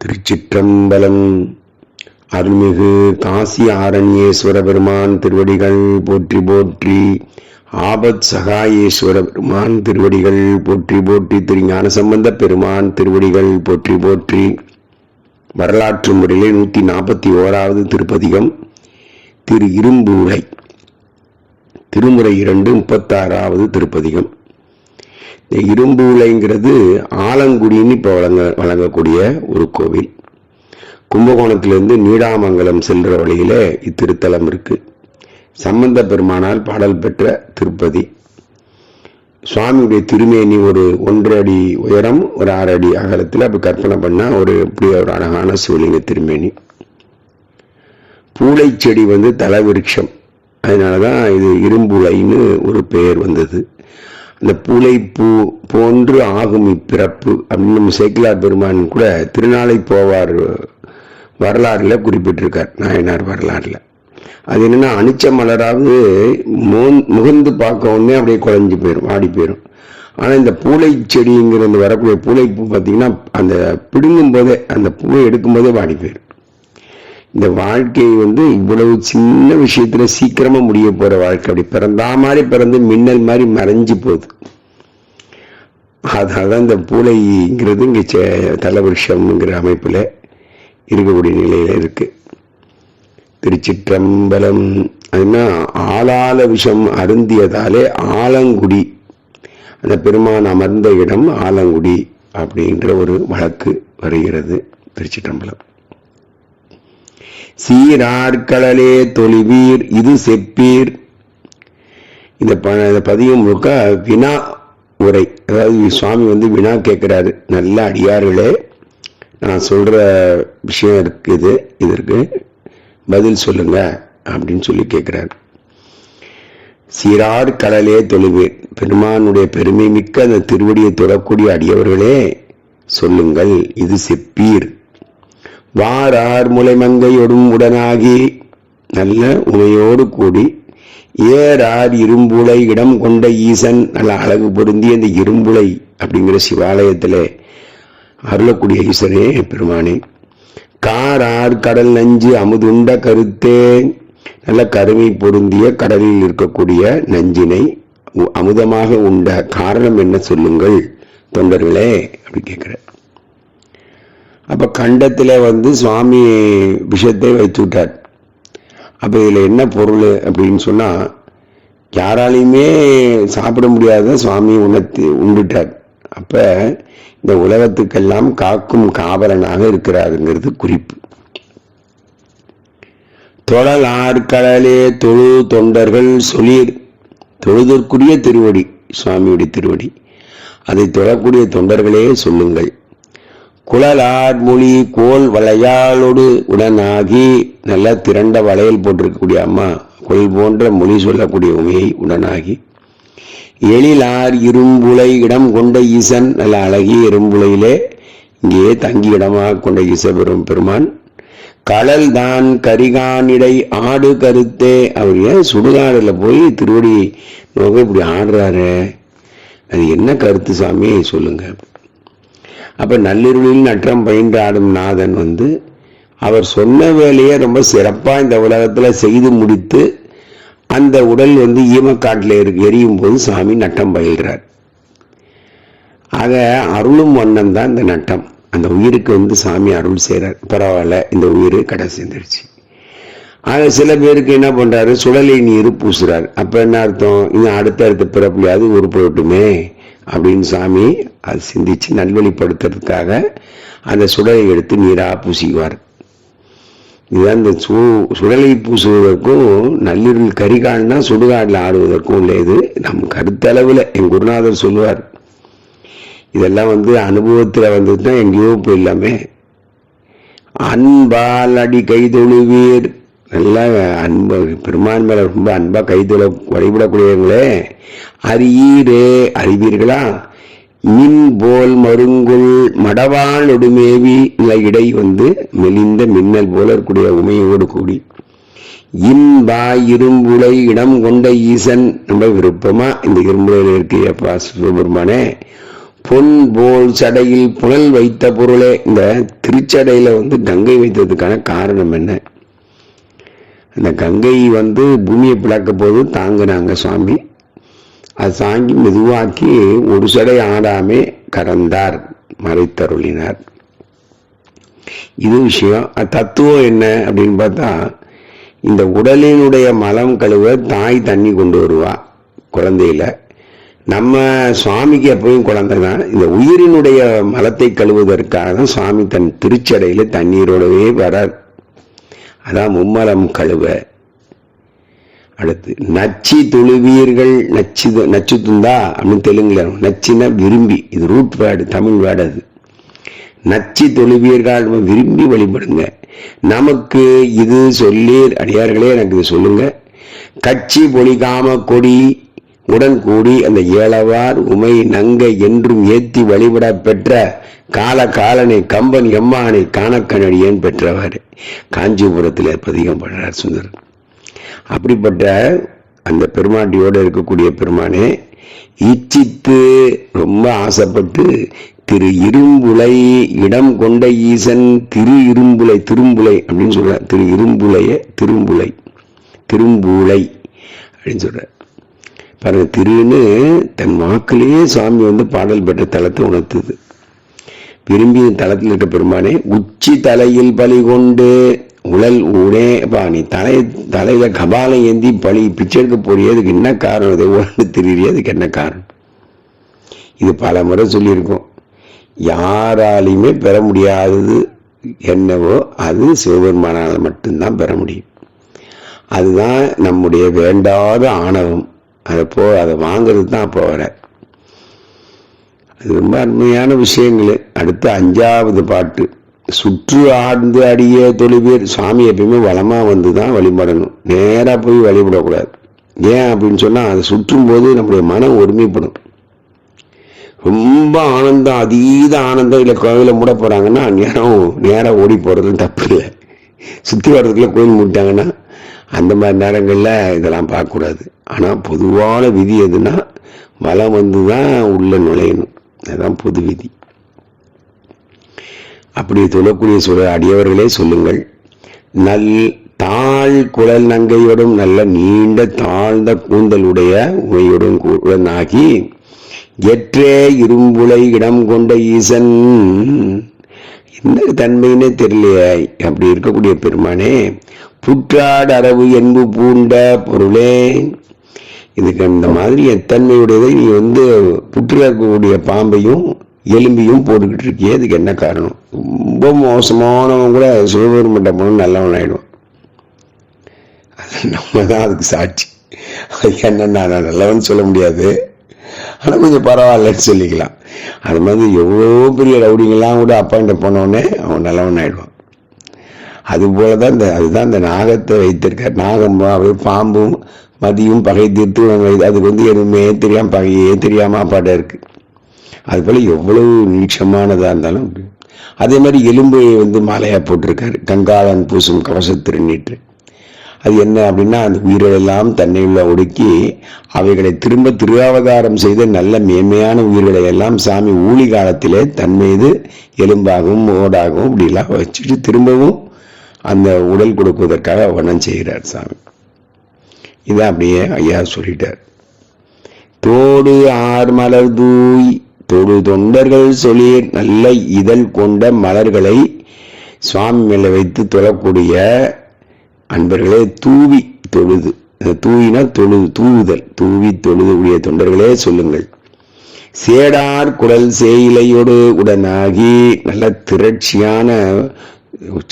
திருச்சிற்றம்பலம். அருள்மிகு காசி ஆரண்யேஸ்வர பெருமான் திருவடிகள் போற்றி போற்றி. ஆபத் சகாயேஸ்வர பெருமான் திருவடிகள் போற்றி போற்றி. திரு ஞானசம்பந்த பெருமான் திருவடிகள் போற்றி போற்றி. வரலாற்று முறையிலே 141வது திருப்பதிகம் திரு இரும்பூலை, திருமுறை 2 36வது திருப்பதிகம். இந்த இரும்பூலைங்கிறது ஆலங்குடின்னு இப்போ வழங்கக்கூடிய ஒரு கோவில். கும்பகோணத்திலிருந்து நீடாமங்கலம் செல்ற வழியில இத்திருத்தலம் இருக்கு. சம்பந்த பெருமானால் பாடல் பெற்ற திருப்பதி. சுவாமியுடைய திருமேனி ஒரு 1 அடி உயரம், ஒரு 6 அடி அகலத்தில் அப்படி கற்பனை பண்ணா இப்படி ஒரு அழகான சிவலிங்க திருமேனி. பூளை செடி தலவிருட்சம், அதனாலதான் இது இரும்புலைன்னு ஒரு பெயர் வந்தது. அந்த பூளை பூ போன்று ஆகும் இப்பிறப்பு அப்படின்னு நம்ம சேக்கிலார் பெருமான் கூட திருநாளை போவார் வரலாறுல குறிப்பிட்டிருக்கார், நாயனார் வரலாறுல. அது என்னன்னா, அனிச்ச மலராவது முகந்து பார்க்க உடனே அப்படியே குறைஞ்சு போயிடும், வாடி போயிடும். ஆனா இந்த பூளை செடிங்கிற இந்த வரக்கூடிய பூளை பூ பார்த்தீங்கன்னா, அந்த பிடுங்கும் போதே, அந்த பூவை எடுக்கும் போதே வாடி போயிடும். இந்த வாழ்க்கை இவ்வளவு சின்ன விஷயத்துல சீக்கிரமா முடிய போற வாழ்க்கை. அப்படி பிறந்தா மாதிரி பிறந்து மின்னல் மாதிரி மறைஞ்சு போகுது. அதனாலதான் இந்த பூளைங்கிறது இங்க தலவிருஷம்ங்கிற அமைப்புல இருக்கக்கூடிய நிலையில இருக்கு. திருச்சிற்றம்பலம். அதுனா ஆளால விஷம் அருந்தியதாலே ஆலங்குடி, அந்த பெருமான் அமர்ந்த இடம் ஆலங்குடி அப்படின்ற ஒரு வழக்கு வருகிறது. திருச்சிற்றம்பலம். சீரார்கடலே தொழிவீர் இது செப்பீர். இந்த பதியம் முழுக்க வினா உரை. அதாவது சுவாமி வினா கேட்கிறாரு. நல்ல அடியார்களே, நான் சொல்ற விஷயம் இருக்குது, இதற்கு பதில் சொல்லுங்க அப்படின்னு சொல்லி கேட்கிறார். சீரார் கடலே தொழுவீர், பெருமானுடைய பெருமை மிக்க அந்த திருவடியை தொடக்கூடிய அடியவர்களே சொல்லுங்கள், இது செப்பீர். வாரார் முளைமங்கையொடும் உடனாகி, நல்ல உமையோடு கூடி, ஏறார் இரும்புலை இடம் கொண்ட ஈசன், நல்ல அழகு பொருந்தி அந்த இரும்புலை அப்படிங்கிற சிவாலயத்திலே அருளக்கூடிய ஈசனே பெருமானே. காரார் கடல் நஞ்சு அமுதுண்ட கருத்தே, நல்ல கருமை பொருந்திய கடலில் இருக்கக்கூடிய நஞ்சினை அமுதமாக உண்ட காரணம் என்ன சொல்லுங்கள் தொண்டர்களே அப்படி கேட்கிற. அப்ப கண்டத்துல சுவாமி விஷத்தை வைத்து விட்டார். அப்ப இதுல என்ன பொருள் அப்படின்னு சொன்னா, யாராலையுமே சாப்பிட முடியாத சுவாமி உண்டுட்டார். அப்ப இந்த உலகத்துக்கெல்லாம் காக்கும் காவலனாக இருக்கிறாருங்கிறது குறிப்பு. தொழலார் கடலே தொழு தொண்டர்கள் சொலீர். தொழுதற்குரிய திருவடி சுவாமியுடைய திருவடி, அதை தொழக்கூடிய தொண்டர்களே சொல்லுங்கள். குழலார் மொழி கோல் வளையாளோடு உடனாகி, நல்ல திரண்ட வளையல் போட்டிருக்கக்கூடிய அம்மா, கொல் போன்ற மொழி சொல்லக்கூடிய உமையை உடனாகி, எழிலார் இரும்புலை இடம் கொண்ட ஈசன், நல்ல அழகிய இரும்புலையிலே இங்கே தங்கி இடமாக கொண்ட ஈசபெரும் பெருமான். கடல் தான் கரிகானிடை ஆடு கருத்தே. அவர் ஏன் சுடுகாடுல போய் திருவடி நோக்க இப்படி ஆடுறாரு, அது என்ன கருத்து சாமி சொல்லுங்க. அப்ப நள்ளிருளில் நற்றம் பயின்று ஆடும் நாதன் அவர் சொன்ன வேலையை ரொம்ப சிறப்பா இந்த உலகத்துல செய்து முடித்து, அந்த உடல் ஈமக்காட்டில் எரியும் போது சாமி நட்டம் பயில்றார். ஆக அருளும் வண்ணம் தான் இந்த நட்டம். அந்த உயிருக்கு சாமி அருள் செய்றார். பரவாயில்ல, இந்த உயிர் கடை சேர்ந்துருச்சு. ஆக சில பேருக்கு என்ன பண்றாரு, சுடலை நீர் பூசுறாரு. அப்ப என்ன அர்த்தம், இன்னும் அடுத்த பிறப்புலையாவது உருப்படட்டுமே அப்படின்னு சாமி அது சிந்திச்சு நல்வழிப்படுத்துறதுக்காக அந்த சுடலை எடுத்து நீரா பூசிக்குவார். இதுதான் இந்த சுடலை பூசுவதற்கும் நள்ளிருள் கரிகால்னா சுடுகாடுல ஆடுவதற்கும் உள்ள இது நம் கருத்தளவுல என் குருநாதர் சொல்லுவார். இதெல்லாம் அனுபவத்துல தான் எங்கேயோ போயிடலாமே. அன்பால் அடி கைதொழுவீர். நல்ல அன்பு பெருமான் மேல ரொம்ப அன்பா கைதொழ வழிபடக்கூடியவங்களே, அறியீரே அறிவீர்களா. மின் போல் மருங்குள் மடவாள் ஒடுமேவி, இல்லை இடை மெலிந்த மின்னல் போல இருக்கக்கூடிய உமையோடு கூடி, இன்பாய் இரும்புலை இடம் கொண்ட ஈசன். ரொம்ப விருப்பமா இந்த இரும்புலையில் இருக்கியப்பா சிவபெருமானே, பொன் போல் சடையில் புனல் வைத்த பொருளே. இந்த திருச்சடையில கங்கை வைத்ததுக்கான காரணம் என்ன? அந்த கங்கை பூமியை பிளக்க போது தாங்கினாங்க சுவாமி. அது தாங்கி மெதுவாக்கி ஒரு சடை ஆடாமே கடந்தார், மறைத்தருளினார். இது விஷயம். தத்துவம் என்ன அப்படின்னு பார்த்தா, இந்த உடலினுடைய மலம் கழுவ தாய் தண்ணி கொண்டு வருவா குழந்தையில. நம்ம சுவாமிக்கு எப்பவும் குழந்தை தான். இந்த உயிரினுடைய மலத்தை கழுவுவதற்காக தான் சுவாமி தன் திருச்சடையில தண்ணீரோடவே வரார். அதான் மும்மலம் கழுவ. அடுத்து நச்சி தொழுவீர்கள். நச்சு துந்தா அப்படின்னு தெலுங்குல. நச்சினா விரும்பி, இது ரூட் வேர்டு, தமிழ் வேர்டு. அது நச்சி தொழுவீர்கள், விரும்பி வழிபடுங்க. நமக்கு இது சொல்லீர் அடியார்களே, எனக்கு இது சொல்லுங்க. கட்சி பொலிகாம கொடி உடன் கூடி அந்த ஏழவார் உமை நங்கை என்றும் ஏத்தி வழிபட பெற்ற கால காலனை கம்பன் எம்மானை காணக்கணடியேன் பெற்றவர். காஞ்சிபுரத்தில் பதிகம் பண்றார் சுந்தரர். அப்படிப்பட்ட அந்த பெருமாட்டியோடு இருக்கக்கூடிய பெருமானே இச்சித்து ரொம்ப ஆசைப்பட்டு திரு இரும்புலை இடம் கொண்ட ஈசன். திரு இரும்புலை, திரும்புலை அப்படின்னு சொல்ற. திரு இரும்புலைய திரும்புலை, திரும்பூலை அப்படின்னு சொல்ற பாருங்க. திருன்னு தன் வாக்கிலேயே சுவாமி பாடல் பெற்ற தலத்தை உணர்த்துது. விரும்பிய தலத்தில் இருக்க பெருமானே உச்சி தலையில் பலி கொண்டு உழல் ஊனே. நீ தலையில கபாலம் ஏந்தி பழி பிச்சை எடுக்க போறியதுக்கு என்ன காரணம்? இதை உணர்ந்து திரியதுக்கு என்ன காரணம்? இது பல முறை சொல்லியிருக்கோம். யாராலையுமே பெற முடியாதது என்னவோ அது சிவபெருமானால் மட்டும்தான் பெற முடியும். அதுதான் நம்முடைய வேண்டாத ஆணவம். அதை வாங்கிறது தான் அப்போ வர. அது ரொம்ப அருமையான விஷயங்கள். அடுத்து 5வது பாட்டு. சுற்று ஆழ்ந்து அடிய தொழுவீர். சுவாமி எப்பயுமே வளமா தான் வழிபடணும், நேரா போய் வழிபடக்கூடாது. ஏன் அப்படின்னு சொன்னா, அதை சுற்றும் போது நம்முடைய மனம் ஒருமைப்படும். ரொம்ப ஆனந்தம், அதீத ஆனந்தம். இல்லை கோவில மூட போறாங்கன்னா நேரம் ஓடி போறது தப்பு இல்லை. சுத்தி வர்றதுக்குள்ள கோயில் மூட்டாங்கன்னா அந்த மாதிரி நேரங்கள்ல இதெல்லாம் பார்க்கக்கூடாது. ஆனா பொதுவான விதி எதுனா, வலம் தான் உள்ள நுழையணும். அதுதான் பொது விதி. அப்படி சொல்லக்கூடிய அடியவர்களே சொல்லுங்கள். நல் தாழ் குழல் நங்கையோடும் நல்ல நீண்ட தாழ்ந்த கூந்தலுடைய உமையுடன் உடனாகி எற்றே இரும்புலை இடம் கொண்ட ஈசன். என்ன தன்மைன்னே தெரியலையே. அப்படி இருக்கக்கூடிய பெருமானே புற்றாடு அரவு என்பு பூண்ட பொருளே. இதுக்கு அந்த மாதிரி எத்தன்மையுடையதை நீ புற்று இருக்கக்கூடிய பாம்பையும் எலும்பியும் போட்டுக்கிட்டு இருக்கியே, அதுக்கு என்ன காரணம்? ரொம்ப மோசமானவன் கூட சிவபெருமன்ட்ட போன நல்லவன் ஆயிடுவான். அது நம்ம தான் அதுக்கு சாட்சி. அது என்ன, நான் நல்லவன் சொல்ல முடியாது, ஆனா கொஞ்சம் பரவாயில்லன்னு சொல்லிக்கலாம். அது மாதிரி எவ்வளோ பெரிய ரவுடிங்கெல்லாம் கூட அப்பாயிண்ட போனோடனே அவன் நல்லவன் ஆயிடுவான். அது போலதான் அதுதான் இந்த நாகத்தை வைத்திருக்க. நாகம் பாம்பும் மதியும் பகை தீர்த்து அதுக்கு எதுவுமே தெரியாம பகையே தெரியாம அப்பாட்ட இருக்கு. அது போல எவ்வளவு நீட்சமானதா இருந்தாலும். அதே மாதிரி எலும்பை மாலையா போட்டிருக்காரு. கங்காளன் பூசும் கவசத்திருநீற்று. அது என்ன அப்படின்னா, அந்த உயிர்களெல்லாம் தன்னையுள்ள ஒடுக்கி அவைகளை திரும்ப திருவாவதாரம் செய்த நல்ல மேன்மையான உயிர்களை எல்லாம் சாமி ஊழி காலத்திலே தன் மீது எலும்பாகவும் ஓடாகவும் இப்படிலாம் வச்சுட்டு திரும்பவும் அந்த உடல் கொடுப்பதற்காக வண்ணம் செய்கிறார் சாமி. இதான் அப்படியே ஐயா சொல்லிட்டார். தோடு ஆர் மலர் தூய் தொடு தொண்டர்கள் சொல்லீர். நல்ல இதழ் கொண்ட மலர்களை சுவாமி மேல வைத்து தொழக்கூடிய அன்பர்களே தூவி தொழுது. தூவினா தொழுது, தூவுதல், தூவி தொழுதுடைய தொண்டர்களே சொல்லுங்கள். சேடார் குழல் சேயிலையோடு உடனாகி நல்ல திரட்சியான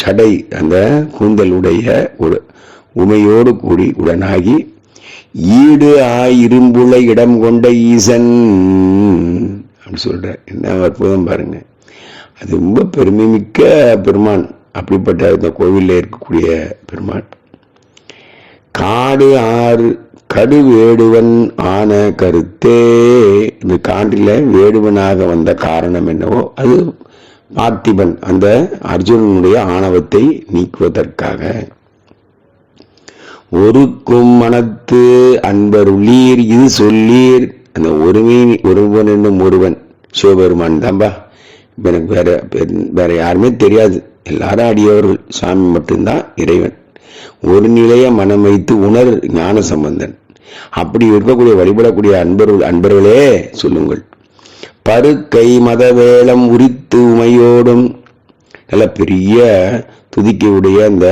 சடை அந்த கூந்தலுடைய ஒரு உமையோடு கூடி உடனாகி ஈடு இரும்புள்ள இடம் கொண்ட ஈசன் அப்படி சொல்ற. என்ன அற்புதம் பாருங்க. அது ரொம்ப பெருமை மிக்க பெருமான். அப்படிப்பட்ட இந்த கோவிலில் இருக்கக்கூடிய பெருமான். காடு ஆறு கடு வேடுவன் ஆன கருத்தே. இந்த காண்டில வேடுவனாக வந்த காரணம் என்னவோ அது பார்த்திபன், அந்த அர்ஜுனனுடைய ஆணவத்தை நீக்குவதற்காக. ஒருக்கும் மனத்து அன்பருளீர் இது சொல்லீர். அந்த ஒருவன் என்னும் ஒருவன் சிவபெருமான் தான்பா, எனக்கு வேற யாருமே தெரியாது, எல்லாரும் அடியவர்கள், சாமி மட்டும்தான் இறைவன், ஒரு நிலைய மனம் வைத்து உணர் ஞான சம்பந்தன். அப்படி இருக்கக்கூடிய வழிபடக்கூடிய அன்பர்களே சொல்லுங்கள். பருக்கை மதவேளம் உரித்து உமையோடும், நல்ல பெரிய துதிக்கையுடைய அந்த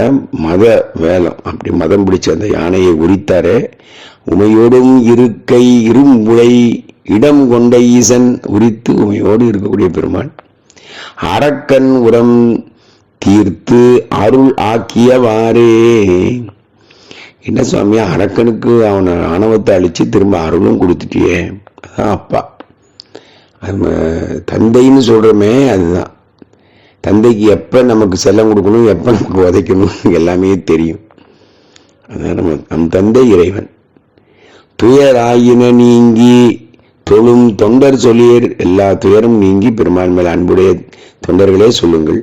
மத வேலம், அப்படி மதம் பிடிச்ச அந்த யானையை உரித்தாரே, உமையோடும் இருக்கை இரும்புழை இடம் கொண்ட ஈசன், உரித்து உமையோடு இருக்கக்கூடிய பெருமான், அரக்கன் உரம் தீர்த்து அருள் ஆக்கியவாறே. என்ன சுவாமியா, அரக்கனுக்கு அவனை ஆணவத்தை அழிச்சு திரும்ப அருளும் கொடுத்துட்டியே, அதான் அப்பா. தந்தைன்னு சொல்றோமே, அதுதான் தந்தைக்கு எப்ப நமக்கு செல்லம் கொடுக்கணும், எப்ப நமக்கு உதைக்கணும் எல்லாமே தெரியும். அதான் நம் தந்தை இறைவன். துயராயின நீங்கி தொழும் தொண்டர் சொல்லியர், எல்லா துயரும் நீங்கி பெருமான் மேல் அன்புடைய தொண்டர்களே சொல்லுங்கள்.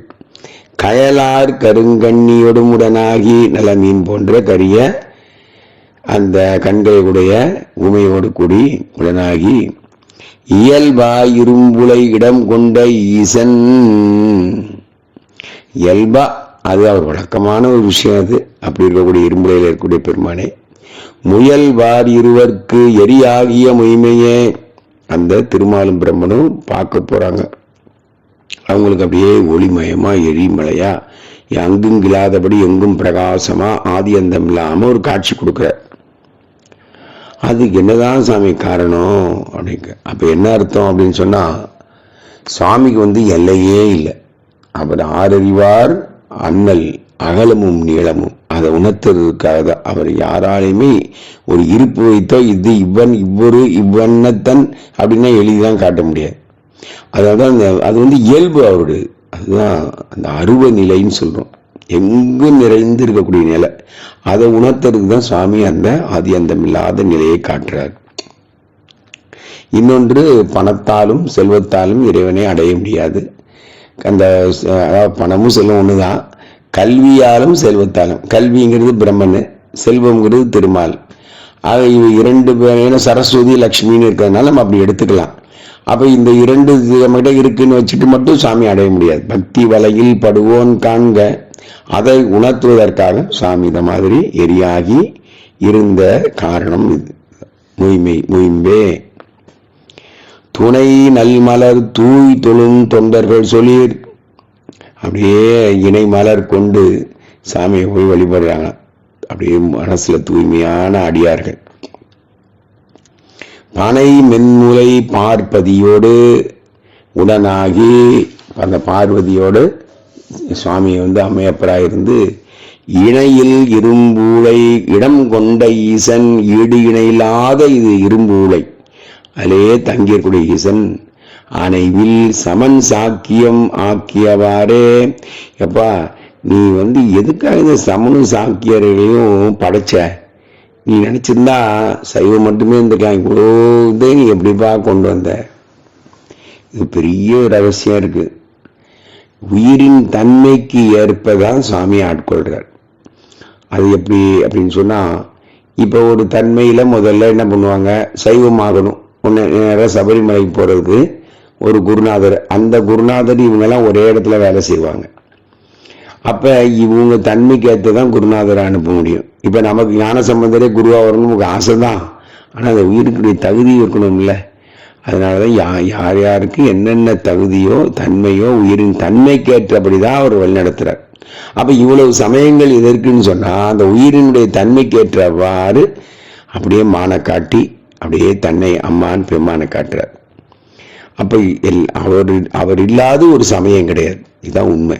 கயலார் கருங்கண்ணியோடும் உடனாகி, நல்ல மீன் போன்ற கரிய அந்த கண்களுடைய உமையோடு கூடி உடனாகி, இயல்பா இரும்புலை இடம் கொண்ட ஈசன், இயல்பா அது அவர் வழக்கமான ஒரு விஷயம், அது அப்படி இருக்கக்கூடிய இரும்புலையில் இருக்கக்கூடிய பெருமானே, முயல்வார் இருவர்க்கு எரியாகிய மொய்மையே. அந்த திருமாலும் பிரம்மனும் பார்க்க போறாங்க, அவங்களுக்கு அப்படியே ஒளிமயமா எரிமலையா அங்கும் இல்லாதபடி எங்கும் பிரகாசமா ஆதி அந்தம் இல்லாம ஒரு காட்சி கொடுக்குற. அதுக்கு என்னதான் சாமி காரணம் அப்படிங்க. அப்ப என்ன அர்த்தம் அப்படின்னு சொன்னா, சுவாமிக்கு எல்லையே இல்லை, அவர் ஆறறிவார் அண்ணல் அகலமும் நீளமும், அதை உணர்த்துறதுக்காக தான். அவர் யாராலையுமே ஒரு இருப்பு வைத்தோ இது இவன் இவ்வொரு இவ்வண்ணத்தன் அப்படின்னா எளிதான் காட்ட முடியாது. அதான் அது இயல்பு அவருடைய, அதுதான் அந்த அருவ நிலைன்னு சொல்றோம், எங்கும் நிறைந்து இருக்கக்கூடிய நிலை. அதை உணர்த்துறதுக்கு தான் சுவாமி அந்த ஆதி அந்தம் இல்லாத நிலையை காட்டுறார். இன்னொன்று, பணத்தாலும் செல்வத்தாலும் இறைவனை அடைய முடியாது. அந்த பணமும் செல்வம் ஒண்ணுதான். கல்வியாலும் செல்வத்தாலும், கல்விங்கிறது பிரம்மன், செல்வம்ங்கிறது திருமால். ஆக இவ இரண்டு பேரும் சரஸ்வதி லட்சுமின்னு இருக்கிறதுனால நம்ம அப்படி எடுத்துக்கலாம். அப்ப இந்த இரண்டு நம்மகிட்ட இருக்குன்னு வச்சுட்டு மட்டும் சாமி அடைய முடியாது. பக்தி வலையில் படுவோன் காண்க, அதை உணர்த்துவதற்காக சுவாமி இந்த மாதிரி எரியாகி இருந்த காரணம் இது. முயம்பே துணை நல்மலர் தூய் தொழும் தொண்டர்கள் சொல்லிர், அப்படியே இணை மலர் கொண்டு சாமியை போய் வழிபடுறாங்க, அப்படியே மனசுல தூய்மையான அடியார்கள். பனை மென்முலை பார்ப்பதியோடு உடனாகி, அந்த பார்வதியோடு சுவாமியை அம்மையப்பராயிருந்து, இணையில் இரும்பூளை இடம் கொண்ட ஈசன், ஈடு இணையில்லாத இது இரும்பூளை, அதிலே தங்கியக்கூடிய ஈசன், அனைவில் சமன் சாக்கியம் ஆக்கியவாறே. எப்பா, நீ எதுக்காக இந்த சமனு சாக்கியரையும் படைச்ச? நீ நினைச்சிருந்தா சைவம் மட்டுமே இருந்துக்கலாம், இவ்வளோ இதே நீ எப்படிப்பா கொண்டு வந்த? இது பெரிய ரகசியம் இருக்கு. உயிரின் தன்மைக்கு ஏற்பதான் சுவாமி ஆட்கொள்றார். அது எப்படி அப்படின்னு சொன்னா, இப்ப ஒரு தன்மையில முதல்ல என்ன பண்ணுவாங்க, சைவமாகணும், நேரம் சபரிமலைக்கு போறதுக்கு ஒரு குருநாதர், அந்த குருநாதர் இவங்கெல்லாம் ஒரே இடத்துல வேலை செய்வாங்க. அப்ப இவங்க தன்மைக்கு ஏற்றதான் குருநாதரை அனுப்ப முடியும். இப்ப நமக்கு ஞான சம்பந்தரே குருவா வரணும் நமக்கு ஆசைதான், ஆனா அந்த உயிருக்குடைய தகுதி இருக்கணும்ல. அதனாலதான் யார் யாருக்கு என்னென்ன தகுதியோ தன்மையோ உயிரின் தன்மைக்கு ஏற்றபடிதான் அவர் வழிநடத்துறார். அப்ப இவ்வளவு சமயங்கள் எதற்குன்னு சொன்னா, அந்த உயிரினுடைய தன்மைக்கு ஏற்றவாறு அப்படியே மான காட்டி அப்படியே தன்னை அம்மான் பெம்மான காட்டுறார். அப்ப அவர் இல்லாத ஒரு சமயம் கிடையாது, இதுதான் உண்மை.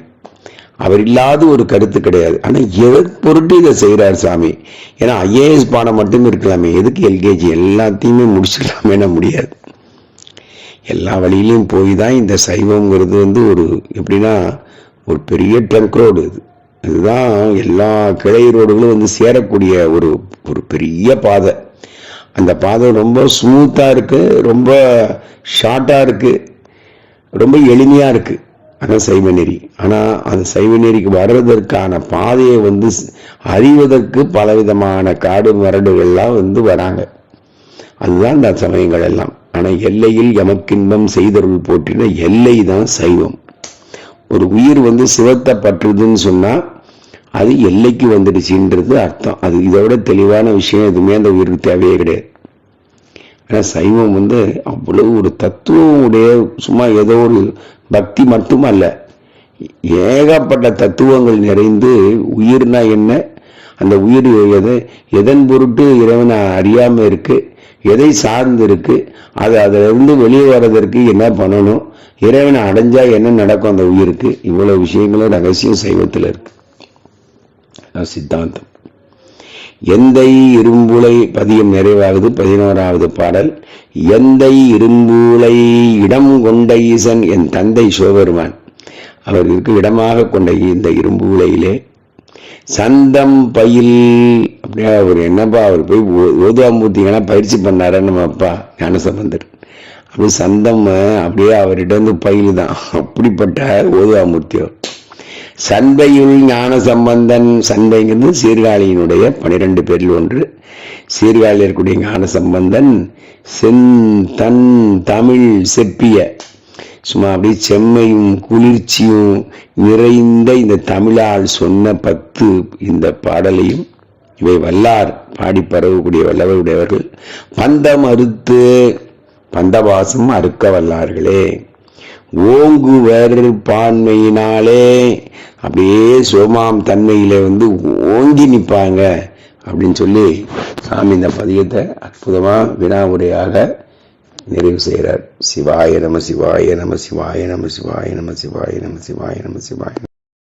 அவர் இல்லாத ஒரு கருத்து கிடையாது. ஆனா எதற்கு பொருட்டு இதை செய்யறார் சாமி? ஏன்னா IAS பாடம் மட்டும் இருக்கலாமே, எதுக்கு LKG எல்லாத்தையுமே முடிச்சுக்கலாமே? முடியாது. எல்லா வழியிலையும் போய் தான் இந்த சைவம்ங்கிறது ஒரு எப்படின்னா ஒரு பெரிய ட்ரங்க் ரோடு. இதுதான் எல்லா கிளை ரோடுகளும் சேரக்கூடிய ஒரு பெரிய பாதை. அந்த பாதை ரொம்ப ஸ்மூத்தா இருக்கு, ரொம்ப ஷார்ட்டா இருக்கு, ரொம்ப எளிமையா இருக்கு. அதான் சைவ நெறி. ஆனா அந்த சைவ நெறிக்கு வர்றதற்கான பாதையை அறிவதற்கு பலவிதமான காடு மரடுகள்லாம் வராங்க. அதுதான் இந்த சமயங்கள் எல்லாம். ஆனா எல்லையில் எமக்கின்பம் செய்தருள் போற்றின எல்லை தான் சைவம். ஒரு உயிர் சிவத்தை பற்றுதுன்னு சொன்னா அது எல்லைக்கு வந்துடுச்சுன்றது அர்த்தம். அது இதை விட தெளிவான விஷயம் எதுவுமே அந்த உயிருக்கு தேவையே கிடையாது. ஆனா சைவம் அவ்வளவு ஒரு தத்துவம் உடைய, சும்மா ஏதோ ஒரு பக்தி மட்டுமல்ல, ஏகப்பட்ட தத்துவங்கள் நிறைந்து உயிர்னா என்ன, அந்த உயிர் எதன் பொருட்டு இறைவனை அறியாம இருக்கு, எதை சார்ந்து இருக்கு, அதுல இருந்து வெளியே வர்றதற்கு என்ன பண்ணணும், இறைவனை அடைஞ்சா என்ன நடக்கும் அந்த உயிருக்கு, இவ்வளவு விஷயங்களும் ரகசியம் சைவத்தில் இருக்கு. சித்தாந்தம். எந்தை இரும்புலை பதியம் நிறைவாகுது. 11வது பாடல். எந்தை இரும்புலை இடம் கொண்ட ஈசன், என் தந்தை சிவபெருமான் அவருக்கு இடமாக கொண்ட இந்த இரும்புலையிலே சந்தம் பயில், அப்படியே அவர் என்னப்பா, அவர் போய் ஓதுவாமூர்த்திங்கன்னா பயிற்சி பண்ணார நம்ம அப்பா ஞானசம்பந்தர். அப்படி சந்தம் அப்படியே அவர்கிட்ட பயில் தான். அப்படிப்பட்ட ஓதுவாமூர்த்தியோ. சண்பையுள் ஞான சம்பந்தன், சண்பைங்கிறது சீர்காழியினுடைய 12 பேரில் ஒன்று. சீர்காழியில் இருக்கக்கூடிய ஞான சம்பந்தன் செந்தன் தமிழ் செப்பிய, சும்மா அப்படி செம்மையும் குளிர்ச்சியும் நிறைந்த இந்த தமிழால் சொன்ன 10 இந்த பாடலையும் இவை வல்லார் பாடி பரவக்கூடிய வல்லவருடையவர்கள். பந்தம் அறுத்து, பந்தவாசம் அறுக்க வல்லார்களே. ஓங்குவர் பான்மையினாலே, அப்படியே சோமாம் தன்மையில ஓங்கி நிற்பாங்க அப்படின்னு சொல்லி சாமி இந்த பதியத்தை அற்புதமா வினா உரையாக நிறைவு செய்கிறார். சிவாய நம சிவாய நம சிவாய நம சிவாய நம சிவாய நம சிவாய நம சிவாய.